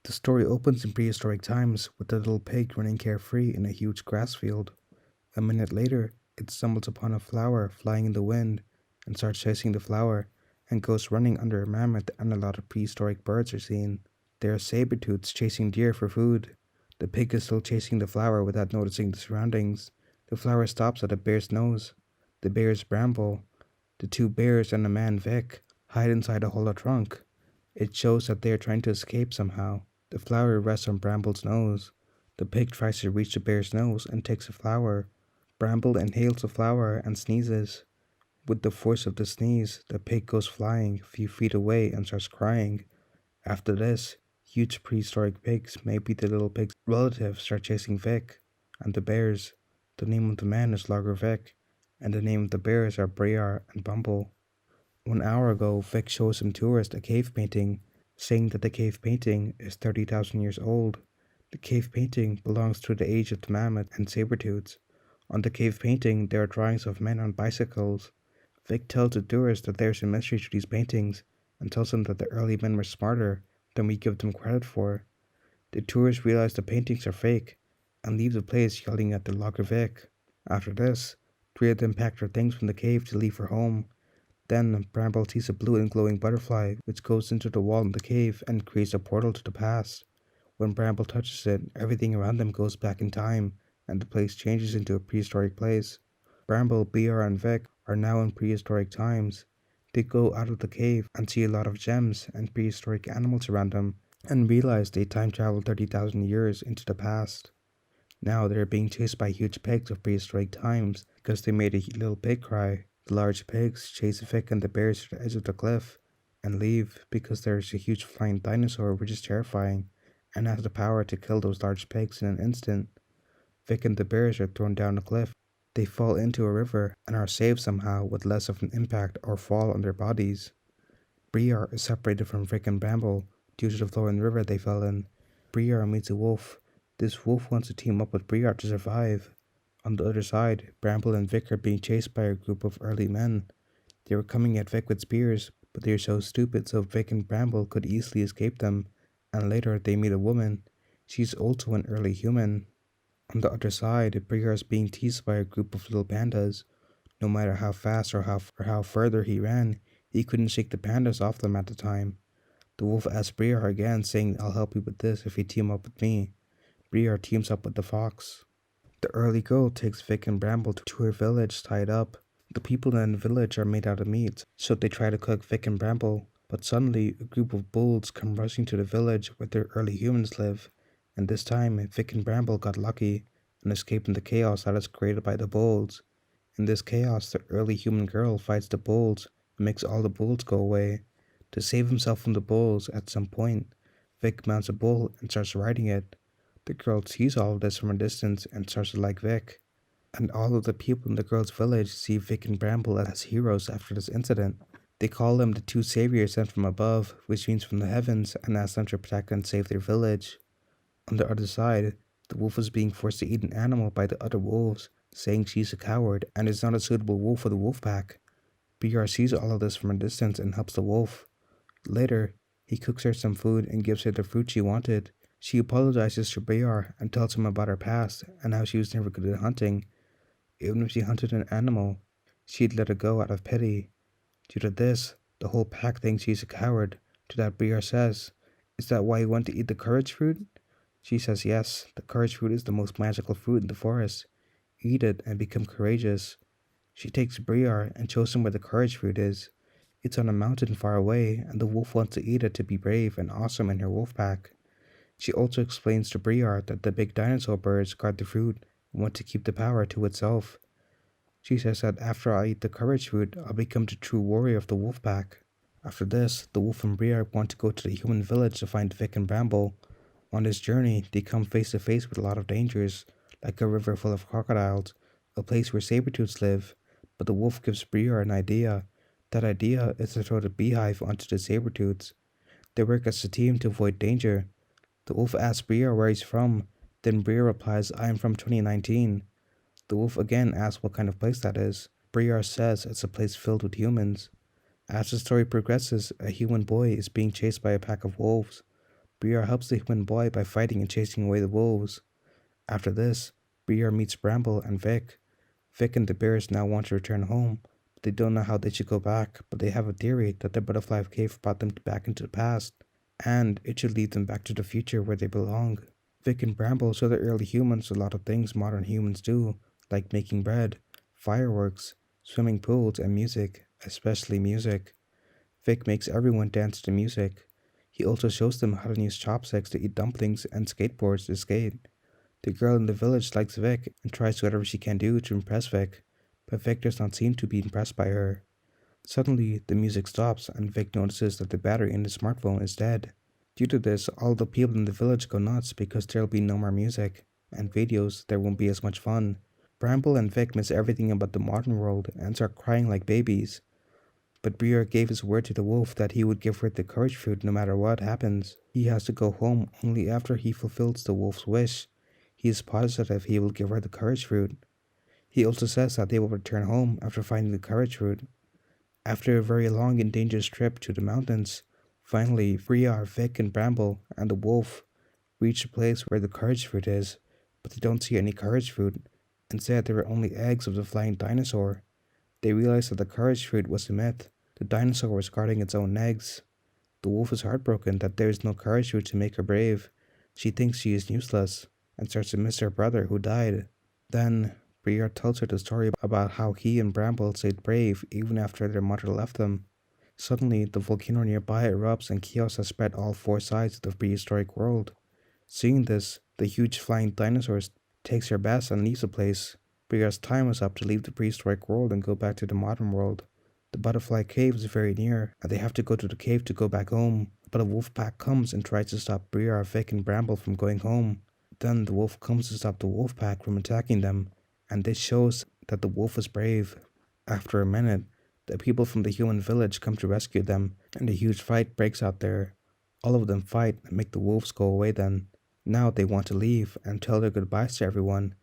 The story opens in prehistoric times with the little pig running carefree in a huge grass field. A minute later, it stumbles upon a flower flying in the wind and starts chasing the flower and goes running under a mammoth, and a lot of prehistoric birds are seen. There are saber-tooths chasing deer for food. The pig is still chasing the flower without noticing the surroundings. The flower stops at a bear's nose. The bear is Bramble. The two bears and the man Vick hide inside a hollow trunk. It shows that they are trying to escape somehow. The flower rests on Bramble's nose. The pig tries to reach the bear's nose and takes the flower. Bramble inhales the flower and sneezes. With the force of the sneeze, the pig goes flying a few feet away and starts crying. After this, huge prehistoric pigs, maybe the little pig's relatives, start chasing Vick and the bears. The name of the man is Logger Vick, and the name of the bears are Briar and Bumble. 1 hour ago, Vick shows some tourists a cave painting, saying that the cave painting is 30,000 years old. The cave painting belongs to the age of the mammoth and saber-tooths. On the cave painting, there are drawings of men on bicycles. Vic tells the tourists that there's a mystery to these paintings and tells them that the early men were smarter than we give them credit for. The tourists realize the paintings are fake and leave the place yelling at the Logger Vic. After this, three of them pack their things from the cave to leave for home. Then Bramble sees a blue and glowing butterfly which goes into the wall in the cave and creates a portal to the past. When Bramble touches it, everything around them goes back in time and the place changes into a prehistoric place. Bramble, Briar, and Vic are now in prehistoric times. They go out of the cave and see a lot of gems and prehistoric animals around them and realize they time traveled 30,000 years into the past. Now they are being chased by huge pigs of prehistoric times because they made a little pig cry. The large pigs chase Vic and the bears to the edge of the cliff and leave because there is a huge flying dinosaur which is terrifying and has the power to kill those large pigs in an instant. Vic and the bears are thrown down a cliff. They fall into a river and are saved somehow with less of an impact or fall on their bodies. Briar is separated from Vic and Bramble due to the flow in the river they fell in. Briar meets a wolf. This wolf wants to team up with Briar to survive. On the other side, Bramble and Vic are being chased by a group of early men. They were coming at Vic with spears, but they are so stupid so Vic and Bramble could easily escape them, and later they meet a woman. She's also an early human. On the other side, Briar is being teased by a group of little pandas. No matter how fast or how further he ran, he couldn't shake the pandas off them at the time. The wolf asks Briar again, saying, "I'll help you with this if you team up with me." Briar teams up with the fox. The early girl takes Vic and Bramble to her village tied up. The people in the village are made out of meat, so they try to cook Vic and Bramble. But suddenly, a group of bulls come rushing to the village where the early humans live, and this time Vic and Bramble got lucky and escaped from the chaos that is created by the bulls. In this chaos, the early human girl fights the bulls and makes all the bulls go away. To save himself from the bulls, at some point, Vic mounts a bull and starts riding it. The girl sees all of this from a distance and starts to like Vic. And all of the people in the girl's village see Vic and Bramble as heroes after this incident. They call them the two saviors sent from above, which means from the heavens, and ask them to protect and save their village. On the other side, the wolf is being forced to eat an animal by the other wolves, saying she's a coward and is not a suitable wolf for the wolf pack. Briar sees all of this from a distance and helps the wolf. Later, he cooks her some food and gives her the fruit she wanted. She apologizes to Briar and tells him about her past and how she was never good at hunting. Even if she hunted an animal, she'd let it go out of pity. Due to this, the whole pack thinks she's a coward. To that, Briar says, "Is that why you want to eat the courage fruit?" She says yes, the courage fruit is the most magical fruit in the forest. Eat it and become courageous. She takes Briar and shows him where the courage fruit is. It's on a mountain far away, and the wolf wants to eat it to be brave and awesome in her wolf pack. She also explains to Briar that the big dinosaur birds guard the fruit and want to keep the power to itself. She says that after I eat the courage fruit, I'll become the true warrior of the wolf pack. After this, the wolf and Briar want to go to the human village to find Vic and Bramble. On this journey, they come face to face with a lot of dangers, like a river full of crocodiles, a place where saber-tooths live, but the wolf gives Briar an idea. That idea is to throw the beehive onto the saber-tooths. They work as a team to avoid danger. The wolf asks Briar where he's from, then Briar replies, "I am from 2019. The wolf again asks what kind of place that is. Briar says it's a place filled with humans. As the story progresses, a human boy is being chased by a pack of wolves. Briar helps the human boy by fighting and chasing away the wolves. After this, Briar meets Bramble and Vick. Vick and the bears now want to return home, but they don't know how they should go back, but they have a theory that the butterfly cave brought them back into the past, and it should lead them back to the future where they belong. Vick and Bramble show the early humans a lot of things modern humans do, like making bread, fireworks, swimming pools, and music, especially music. Vick makes everyone dance to music. He also shows them how to use chopsticks to eat dumplings and skateboards to skate. The girl in the village likes Vick and tries whatever she can do to impress Vick, but Vick does not seem to be impressed by her. Suddenly, the music stops and Vick notices that the battery in his smartphone is dead. Due to this, all the people in the village go nuts because there'll be no more music, and videos, there won't be as much fun. Bramble and Vick miss everything about the modern world and start crying like babies. But Briar gave his word to the wolf that he would give her the courage fruit no matter what happens. He has to go home only after he fulfills the wolf's wish. He is positive he will give her the courage fruit. He also says that they will return home after finding the courage fruit. After a very long and dangerous trip to the mountains, finally Briar, Vick, and Bramble and the wolf reach a place where the courage fruit is, but they don't see any courage fruit. Instead, there are only eggs of the flying dinosaur. They realize that the courage fruit was a myth. The dinosaur was guarding its own eggs. The wolf is heartbroken that there is no courage fruit to make her brave. She thinks she is useless and starts to miss her brother who died. Then, Briar tells her the story about how he and Bramble stayed brave even after their mother left them. Suddenly, the volcano nearby erupts and chaos has spread all four sides of the prehistoric world. Seeing this, the huge flying dinosaur takes her best and leaves the place. Briar's time is up to leave the prehistoric world and go back to the modern world. The butterfly cave is very near, and they have to go to the cave to go back home. But a wolf pack comes and tries to stop Briar, Vick, and Bramble from going home. Then the wolf comes to stop the wolf pack from attacking them, and this shows that the wolf is brave. After a minute, the people from the human village come to rescue them, and a huge fight breaks out there. All of them fight and make the wolves go away then. Now they want to leave and tell their goodbyes to everyone.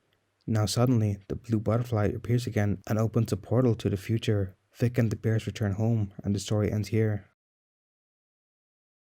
Now suddenly, the blue butterfly appears again and opens a portal to the future. Vick and the bears return home, and the story ends here.